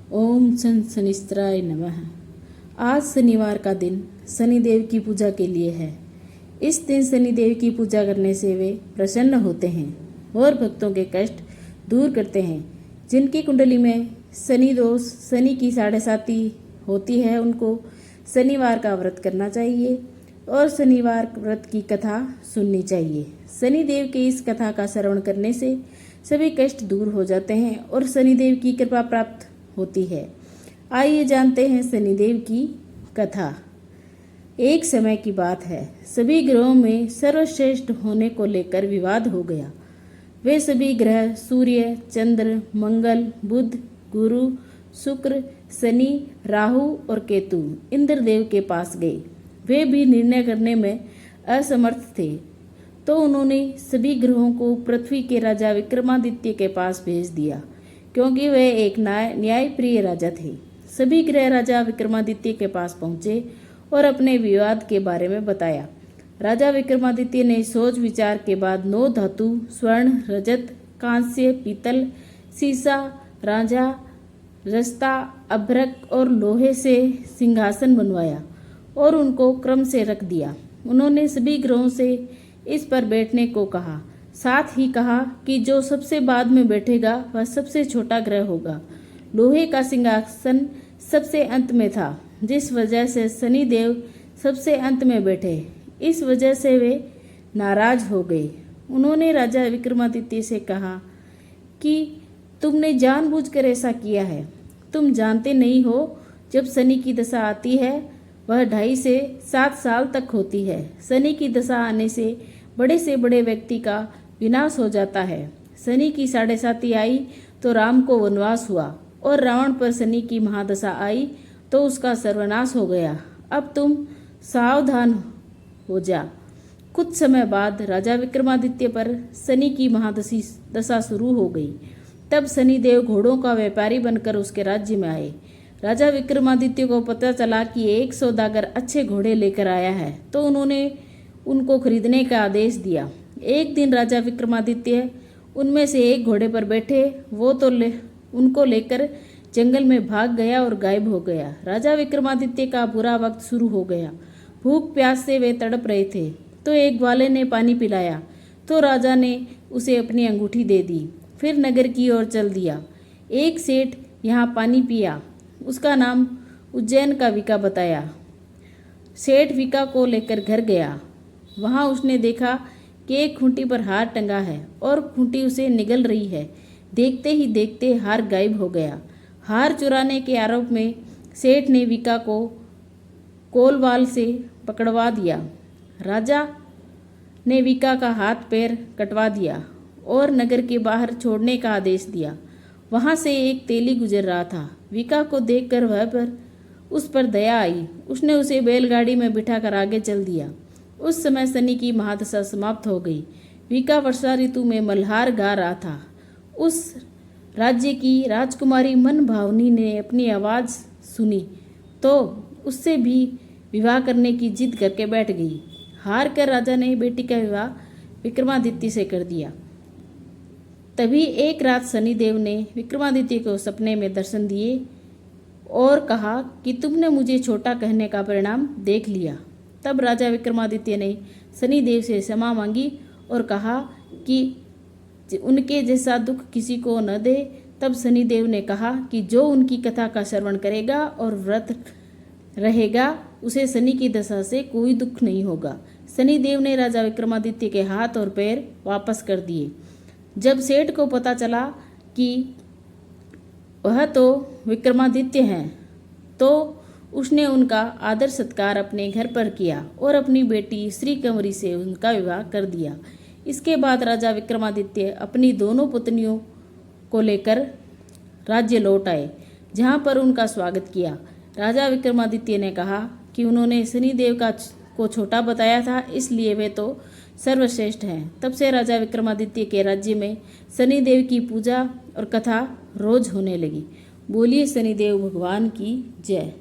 ओम शनिश्चराय नमः। आज शनिवार का दिन शनिदेव की पूजा के लिए है। इस दिन शनिदेव की पूजा करने से वे प्रसन्न होते हैं और भक्तों के कष्ट दूर करते हैं। जिनकी कुंडली में शनि दोष, शनि की 7.5 होती है, उनको शनिवार का व्रत करना चाहिए और शनिवार व्रत की कथा सुननी चाहिए। शनिदेव की इस कथा का श्रवण करने से सभी कष्ट दूर हो जाते हैं और शनिदेव की कृपा प्राप्त होती है। आइए जानते हैं शनिदेव की कथा। एक समय की बात है, सभी ग्रहों में सर्वश्रेष्ठ होने को लेकर विवाद हो गया। वे सभी ग्रह सूर्य, चंद्र, मंगल, बुध, गुरु, शुक्र, शनि, राहु और केतु इंद्रदेव के पास गए। वे भी निर्णय करने में असमर्थ थे, तो उन्होंने सभी ग्रहों को पृथ्वी के राजा विक्रमादित्य के पास भेज दिया, क्योंकि वे एक न्यायप्रिय राजा थे। सभी ग्रह राजा विक्रमादित्य के पास पहुंचे और अपने विवाद के बारे में बताया। राजा विक्रमादित्य ने सोच विचार के बाद 9 धातु स्वर्ण, रजत, कांस्य, पीतल, सीसा, रांझा, रस्ता, अभ्रक और लोहे से सिंहासन बनवाया और उनको क्रम से रख दिया। उन्होंने सभी ग्रहों से इस पर बैठने को कहा। साथ ही कहा कि जो सबसे बाद में बैठेगा वह सबसे छोटा ग्रह होगा। लोहे का सिंहासन सबसे अंत में था, जिस वजह से शनिदेव सबसे अंत में बैठे। इस वजह से वे नाराज हो गए। उन्होंने राजा विक्रमादित्य से कहा कि तुमने जानबूझकर ऐसा किया है। तुम जानते नहीं हो, जब शनि की दशा आती है वह 2.5 से 7 साल तक होती है। शनि की दशा आने से बड़े से बड़े व्यक्ति का विनाश हो जाता है। शनि की 7.5 आई तो राम को वनवास हुआ और रावण पर शनि की महादशा आई तो उसका सर्वनाश हो गया। अब तुम सावधान हो जा। कुछ समय बाद राजा विक्रमादित्य पर शनि की महादशा शुरू हो गई। तब शनिदेव घोड़ों का व्यापारी बनकर उसके राज्य में आए। राजा विक्रमादित्य को पता चला कि एक सौदागर अच्छे घोड़े लेकर आया है, तो उन्होंने उनको खरीदने का आदेश दिया। एक दिन राजा विक्रमादित्य उनमें से एक घोड़े पर बैठे, वो तो उनको लेकर जंगल में भाग गया और गायब हो गया। राजा विक्रमादित्य का बुरा वक्त शुरू हो गया। भूख प्यास से वे तड़प रहे थे, तो एक ग्वाले ने पानी पिलाया, तो राजा ने उसे अपनी अंगूठी दे दी, फिर नगर की ओर चल दिया। एक सेठ यहाँ पानी पिया, उसका नाम उज्जैन का विका बताया। सेठ विका को लेकर घर गया। वहाँ उसने देखा कि एक खूंटी पर हार टंगा है और खूंटी उसे निगल रही है। देखते ही देखते हार गायब हो गया। हार चुराने के आरोप में सेठ ने विका को कोलवाल से पकड़वा दिया। राजा ने विका का हाथ पैर कटवा दिया और नगर के बाहर छोड़ने का आदेश दिया। वहाँ से एक तेली गुजर रहा था। विका को देखकर उस पर दया आई। उसने उसे बैलगाड़ी में बिठाकर आगे चल दिया। उस समय शनि की महादशा समाप्त हो गई। विका वर्षा ऋतु में मल्हार गा रहा था। उस राज्य की राजकुमारी मन भावनी ने अपनी आवाज़ सुनी तो उससे भी विवाह करने की जिद करके बैठ गई। हार कर राजा ने बेटी का विवाह विक्रमादित्य से कर दिया। तभी एक रात शनिदेव ने विक्रमादित्य को सपने में दर्शन दिए और कहा कि तुमने मुझे छोटा कहने का परिणाम देख लिया। तब राजा विक्रमादित्य ने शनिदेव से क्षमा मांगी और कहा कि उनके जैसा दुख किसी को न दे। तब शनिदेव ने कहा कि जो उनकी कथा का श्रवण करेगा और व्रत रहेगा, उसे शनि की दशा से कोई दुख नहीं होगा। शनिदेव ने राजा विक्रमादित्य के हाथ और पैर वापस कर दिए। जब सेठ को पता चला कि वह तो विक्रमादित्य हैं, तो उसने उनका आदर सत्कार अपने घर पर किया और अपनी बेटी श्री कंवरी से उनका विवाह कर दिया। इसके बाद राजा विक्रमादित्य अपनी दोनों पत्नियों को लेकर राज्य लौट आए, जहाँ पर उनका स्वागत किया। राजा विक्रमादित्य ने कहा कि उन्होंने शनिदेव को छोटा बताया था, इसलिए वे तो सर्वश्रेष्ठ हैं। तब से राजा विक्रमादित्य के राज्य में शनिदेव की पूजा और कथा रोज होने लगी। बोलिए शनिदेव भगवान की जय।